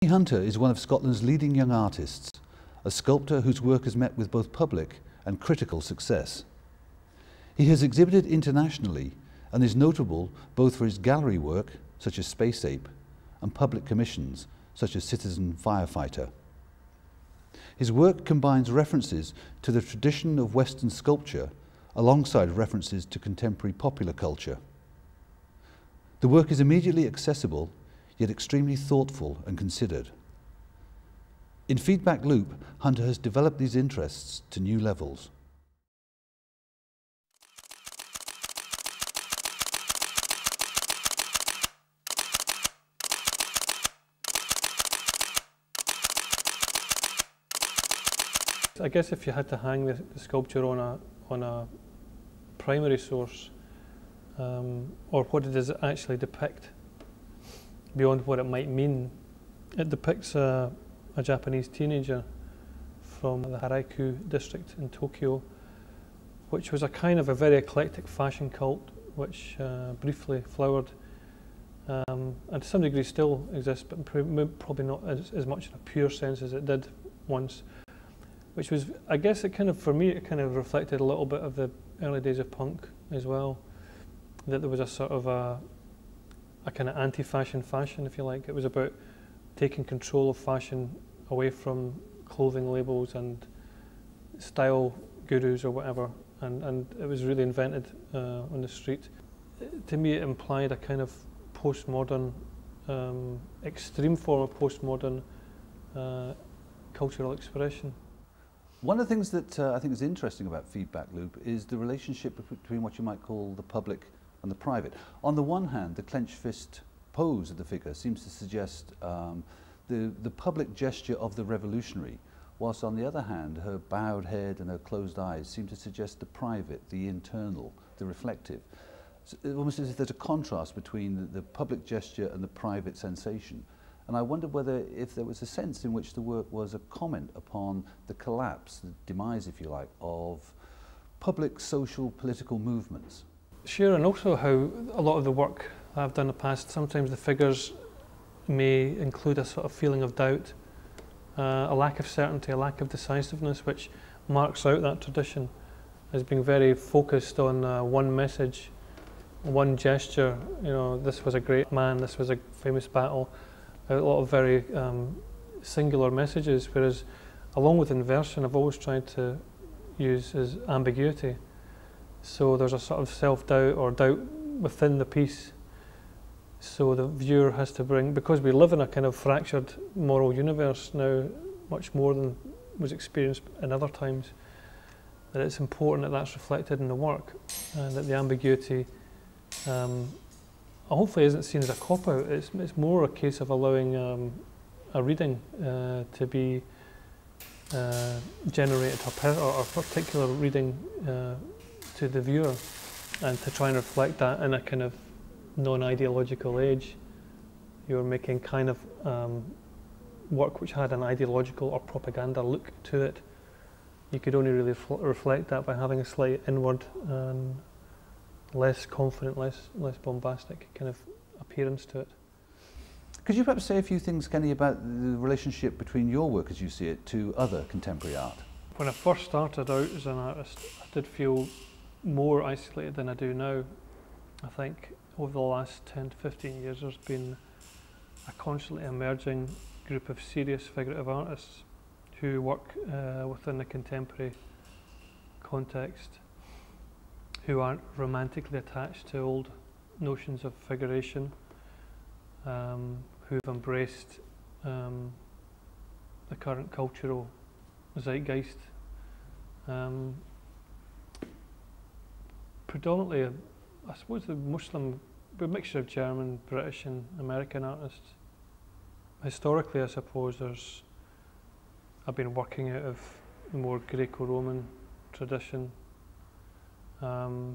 Hunter is one of Scotland's leading young artists, a sculptor whose work has met with both public and critical success. He has exhibited internationally and is notable both for his gallery work, such as Space Ape, and public commissions, such as Citizen Firefighter. His work combines references to the tradition of Western sculpture alongside references to contemporary popular culture. The work is immediately accessible, yet extremely thoughtful and considered. In Feedback Loop, Hunter has developed these interests to new levels. I guess if you had to hang the sculpture on a primary source, or what does it actually depict, beyond what it might mean, it depicts a Japanese teenager from the Harajuku district in Tokyo, which was a kind of a very eclectic fashion cult which briefly flowered and to some degree still exists, but probably not as much in a pure sense as it did once. Which was, I guess, it kind of, for me, it kind of reflected a little bit of the early days of punk as well. That there was a sort of a kind of anti-fashion fashion, if you like. It was about taking control of fashion away from clothing labels and style gurus or whatever, and it was really invented on the street. To me, it implied a kind of postmodern, extreme form of postmodern cultural expression. One of the things that I think is interesting about Feedback Loop is the relationship between what you might call the public and the private. On the one hand, the clenched fist pose of the figure seems to suggest the public gesture of the revolutionary, whilst on the other hand, her bowed head and her closed eyes seem to suggest the private, the internal, the reflective. So almost as if there's a contrast between the public gesture and the private sensation. And I wondered whether if there was a sense in which the work was a comment upon the collapse, the demise, if you like, of public, social, political movements. Sure, and also how a lot of the work I've done in the past, sometimes the figures may include a sort of feeling of doubt, a lack of certainty, a lack of decisiveness, which marks out that tradition as being very focused on one message, one gesture. You know, this was a great man, this was a famous battle. A lot of very singular messages, whereas along with inversion I've always tried to use is ambiguity. So there's a sort of self-doubt or doubt within the piece. So the viewer has to bring, because we live in a kind of fractured moral universe now, much more than was experienced in other times, that it's important that that's reflected in the work and that the ambiguity hopefully isn't seen as a cop-out. It's more a case of allowing a reading to be generated, or a particular reading to the viewer, and to try and reflect that in a kind of non-ideological age. You're making kind of work which had an ideological or propaganda look to it. You could only really reflect that by having a slight inward, less confident, less bombastic kind of appearance to it. Could you perhaps say a few things, Kenny, about the relationship between your work, as you see it, to other contemporary art? When I first started out as an artist, I did feel more isolated than I do now. I think over the last 10 to 15 years there's been a constantly emerging group of serious figurative artists who work within the contemporary context, who aren't romantically attached to old notions of figuration, who've embraced the current cultural zeitgeist. Predominantly, I suppose, the Muslim, a mixture of German, British and American artists. Historically, I suppose I've been working out of the more Greco-Roman tradition. But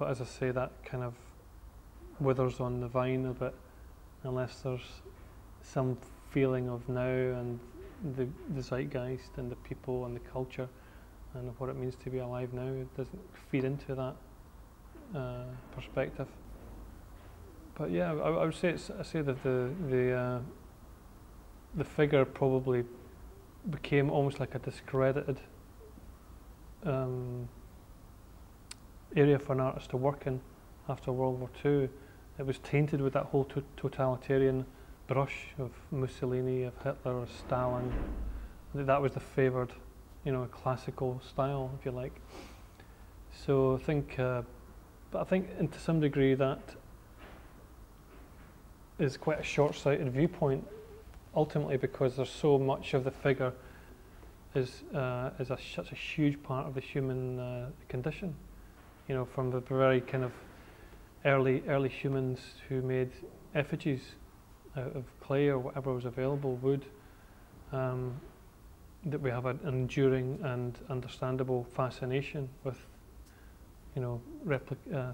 as I say, that kind of withers on the vine a bit unless there's some feeling of now and the zeitgeist and the people and the culture and what it means to be alive now. It doesn't feed into that perspective. But yeah, I would say that the the figure probably became almost like a discredited area for an artist to work in after World War II. It was tainted with that whole totalitarian brush of Mussolini, of Hitler, of Stalin. That was the favoured, classical style, if you like. So I think, but I think to some degree that is quite a short-sighted viewpoint, ultimately, because there's so much of the figure is such a huge part of the human condition. From the very kind of early humans who made effigies out of clay or whatever was available, wood, that we have an enduring and understandable fascination with,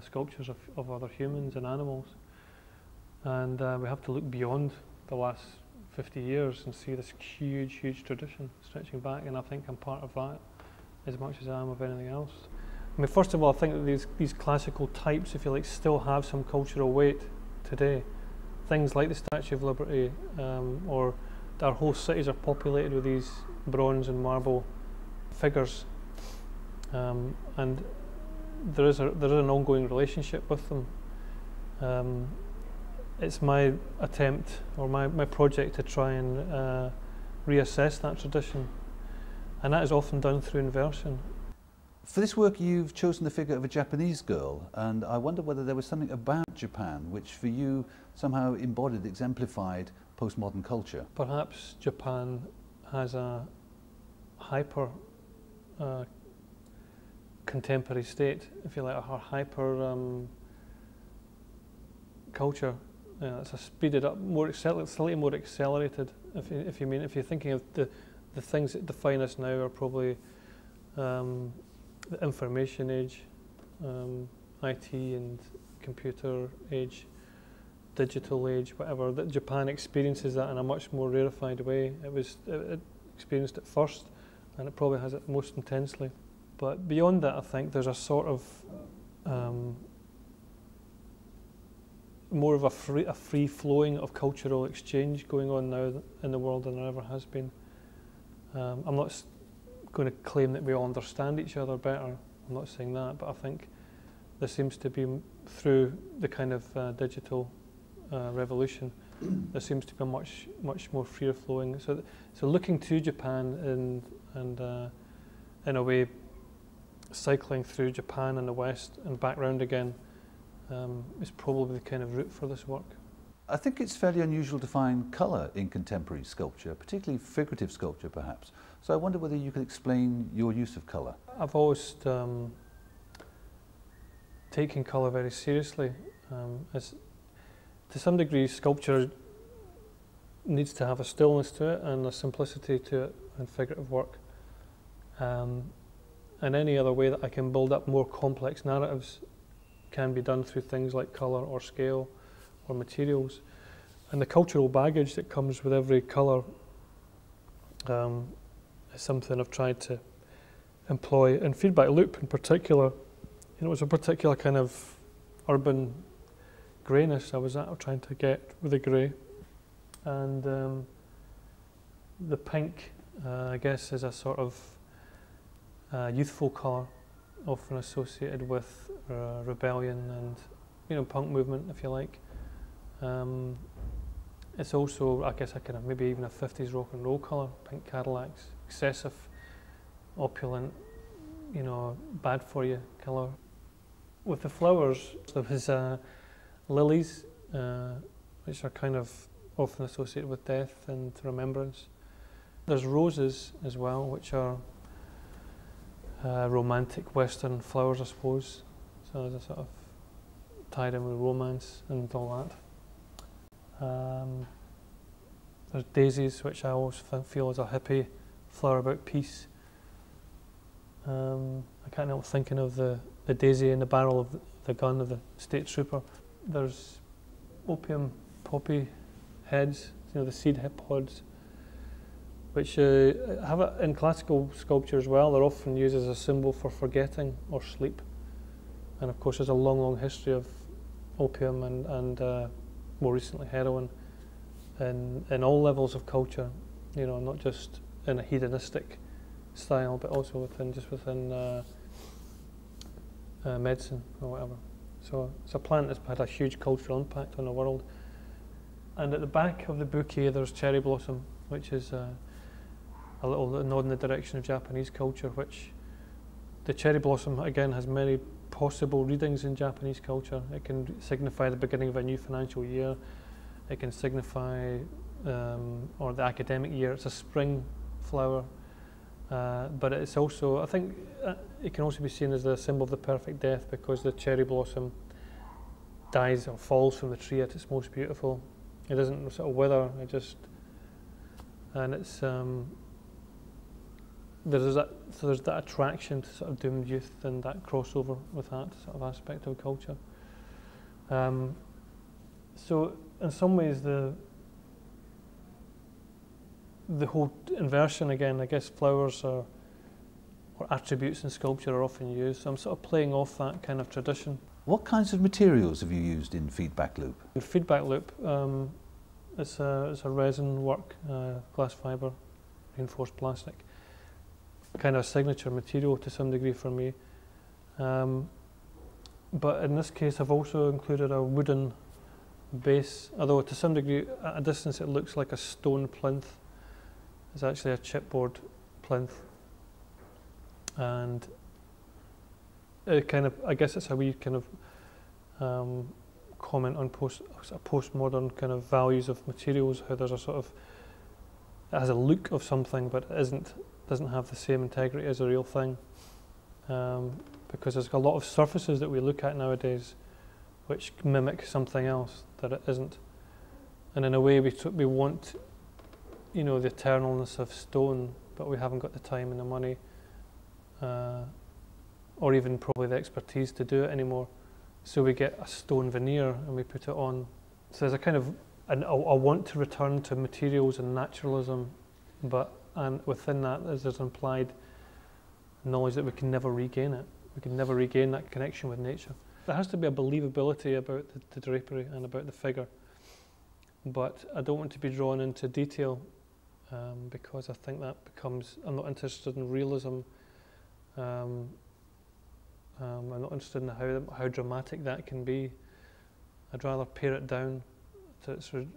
sculptures of other humans and animals. And we have to look beyond the last 50 years and see this huge tradition stretching back, and I think I'm part of that as much as I am of anything else. I mean, first of all, I think that these classical types, if you like, still have some cultural weight today. Things like the Statue of Liberty, or our whole cities are populated with these bronze and marble figures, and there is an ongoing relationship with them. It's my attempt, or my project, to try and reassess that tradition, and that is often done through inversion. For this work you've chosen the figure of a Japanese girl, and I wonder whether there was something about Japan which for you somehow embodied, exemplified postmodern culture. Perhaps Japan has a hyper contemporary state, if you like, a hyper culture. It's a speeded up, slightly more accelerated. If you're thinking of the things that define us now are probably the information age, IT and computer age, digital age, whatever. That Japan experiences that in a much more rarefied way. It experienced it first, and it probably has it most intensely. But beyond that, I think there's a sort of more of a free flowing of cultural exchange going on now in the world than there ever has been. I'm not going to claim that we all understand each other better. I'm not saying that, but I think there seems to be, through the kind of digital revolution, there seems to be much more freer flowing. So looking to Japan and in a way cycling through Japan and the West and back round again is probably the kind of route for this work. I think it's fairly unusual to find colour in contemporary sculpture, particularly figurative sculpture perhaps. So I wonder whether you could explain your use of colour. I've always taken colour very seriously. To some degree, sculpture needs to have a stillness to it and a simplicity to it in figurative work. And any other way that I can build up more complex narratives can be done through things like colour or scale or materials. And the cultural baggage that comes with every colour is something I've tried to employ in Feedback Loop in particular. It's a particular kind of urban greyness I was trying to get with the grey. And the pink, I guess, is a sort of youthful colour, often associated with rebellion and punk movement, if you like. It's also, I guess, maybe even a 50s rock and roll colour, pink Cadillacs, excessive, opulent, bad for you colour. With the flowers, there was lilies, which are kind of often associated with death and remembrance. There's roses as well, which are romantic Western flowers, I suppose. So there's a sort of tied in with romance and all that. There's daisies, which I always feel is a hippie flower about peace. I can't help thinking of the daisy in the barrel of the gun of the state trooper. There's opium poppy heads, the seed hip pods, which have it in classical sculpture as well. They're often used as a symbol for forgetting or sleep. And of course, there's a long history of opium and more recently heroin in all levels of culture, you know, not just in a hedonistic style, but also within medicine or whatever. So it's a plant that's had a huge cultural impact on the world. And at the back of the bouquet there's cherry blossom, which is a little nod in the direction of Japanese culture, which the cherry blossom again has many possible readings in Japanese culture. It can signify the beginning of a new financial year. It can signify or the academic year. It's a spring flower, but it's also, I think, it can also be seen as the symbol of the perfect death, because the cherry blossom dies or falls from the tree at its most beautiful. It doesn't sort of wither. It just, and it's there's that attraction to sort of doomed youth and that crossover with that sort of aspect of culture. So in some ways the whole inversion again, I guess flowers or attributes in sculpture are often used, so I'm sort of playing off that kind of tradition. What kinds of materials have you used in Feedback Loop? In Feedback Loop, it's a resin work, glass fibre, reinforced plastic, kind of a signature material to some degree for me. But in this case I've also included a wooden base, although to some degree at a distance it looks like a stone plinth. It's actually a chipboard plinth, and it kind of, I guess it's a wee kind of comment on postmodern kind of values of materials, how there's a sort of, it has a look of something but it doesn't have the same integrity as a real thing, because there's a lot of surfaces that we look at nowadays which mimic something else that it isn't, and in a way we want, you know, the eternalness of stone, but we haven't got the time and the money, or even probably the expertise to do it anymore. So we get a stone veneer and we put it on. So there's a kind of a want to return to materials and naturalism, and within that there's implied knowledge that we can never regain it. We can never regain that connection with nature. There has to be a believability about the drapery and about the figure, but I don't want to be drawn into detail, because I think that becomes, I'm not interested in realism. I'm not interested in how dramatic that can be. I'd rather pare it down,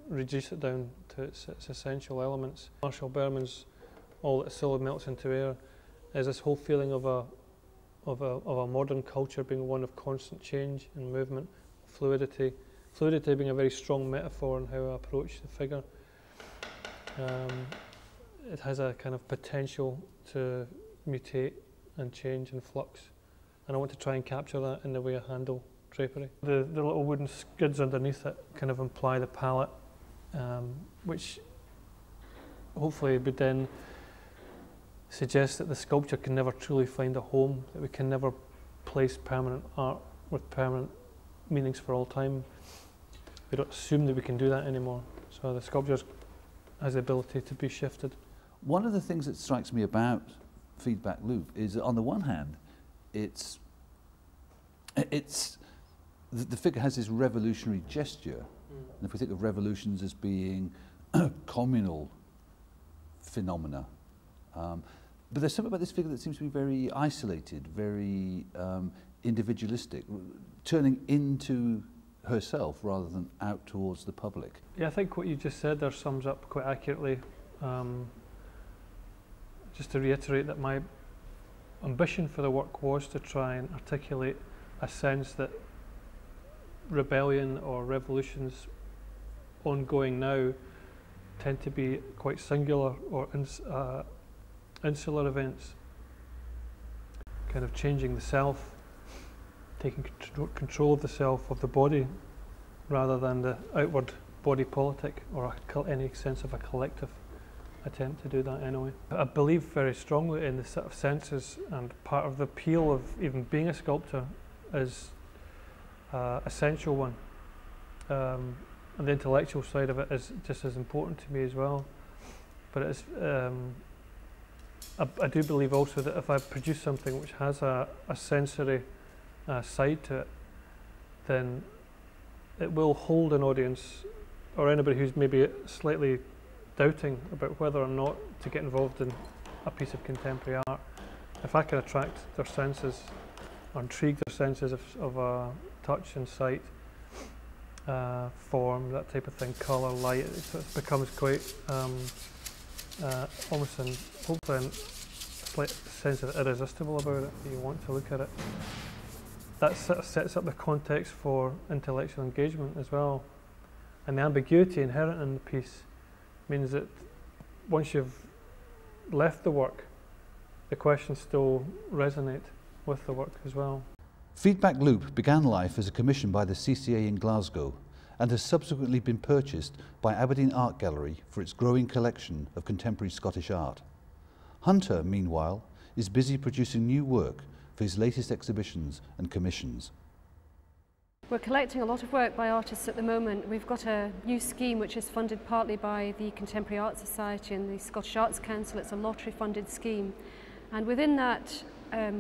reduce it down to its essential elements. Marshall Berman's All That Solid Melts into Air is this whole feeling of a modern culture being one of constant change and movement, fluidity. Fluidity being a very strong metaphor in how I approach the figure. It has a kind of potential to mutate and change and flux, and I want to try and capture that in the way I handle drapery. The little wooden skids underneath it kind of imply the palette, which hopefully would then suggest that the sculpture can never truly find a home, that we can never place permanent art with permanent meanings for all time. We don't assume that we can do that anymore, so the sculpture has the ability to be shifted. One of the things that strikes me about Feedback Loop is that on the one hand, the figure has this revolutionary gesture. And if we think of revolutions as being communal phenomena, but there's something about this figure that seems to be very isolated, very individualistic, turning into herself rather than out towards the public. Yeah, I think what you just said there sums up quite accurately. Just to reiterate that my ambition for the work was to try and articulate a sense that rebellion or revolutions ongoing now tend to be quite singular or insular events, kind of changing the self, taking control of the self, of the body, rather than the outward body politic or any sense of a collective attempt to do that anyway. I believe very strongly in the set of senses, and part of the appeal of even being a sculptor is a sensual one. And the intellectual side of it is just as important to me as well. But it's, I do believe also that if I produce something which has a sensory side to it, then it will hold an audience or anybody who's maybe slightly doubting about whether or not to get involved in a piece of contemporary art, if I can attract their senses or intrigue their senses of touch and sight, form, that type of thing, colour, light, so it becomes quite almost hopefully a slight sense of irresistible about it. You want to look at it. That sort of sets up the context for intellectual engagement as well. And the ambiguity inherent in the piece means that once you've left the work, the questions still resonate with the work as well. Feedback Loop began life as a commission by the CCA in Glasgow and has subsequently been purchased by Aberdeen Art Gallery for its growing collection of contemporary Scottish art. Hunter, meanwhile, is busy producing new work for his latest exhibitions and commissions. We're collecting a lot of work by artists at the moment. We've got a new scheme which is funded partly by the Contemporary Art Society and the Scottish Arts Council. It's a lottery-funded scheme. And within that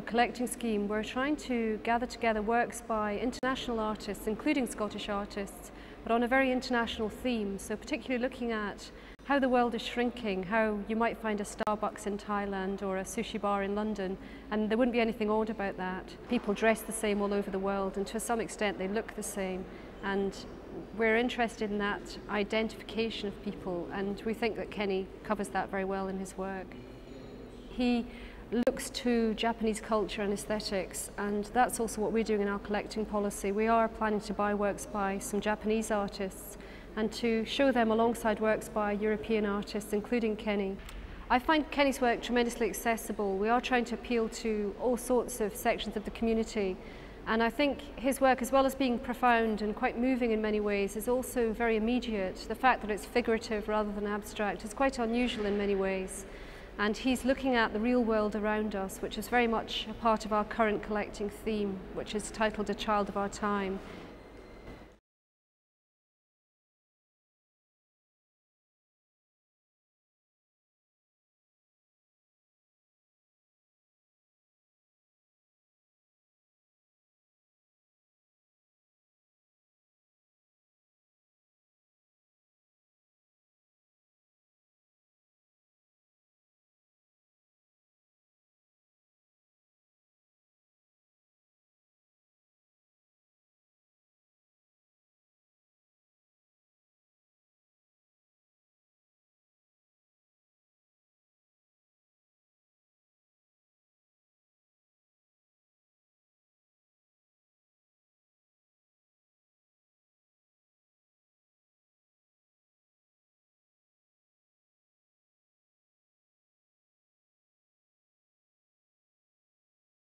collecting scheme, we're trying to gather together works by international artists, including Scottish artists, but on a very international theme. So particularly looking at how the world is shrinking, how you might find a Starbucks in Thailand or a sushi bar in London, and there wouldn't be anything odd about that. People dress the same all over the world, and to some extent they look the same. And we're interested in that identification of people, and we think that Kenny covers that very well in his work. He looks to Japanese culture and aesthetics, and that's also what we're doing in our collecting policy. We are planning to buy works by some Japanese artists and to show them alongside works by European artists, including Kenny. I find Kenny's work tremendously accessible. We are trying to appeal to all sorts of sections of the community, and I think his work, as well as being profound and quite moving in many ways, is also very immediate. The fact that it's figurative rather than abstract is quite unusual in many ways. And he's looking at the real world around us, which is very much a part of our current collecting theme, which is titled A Child of Our Time.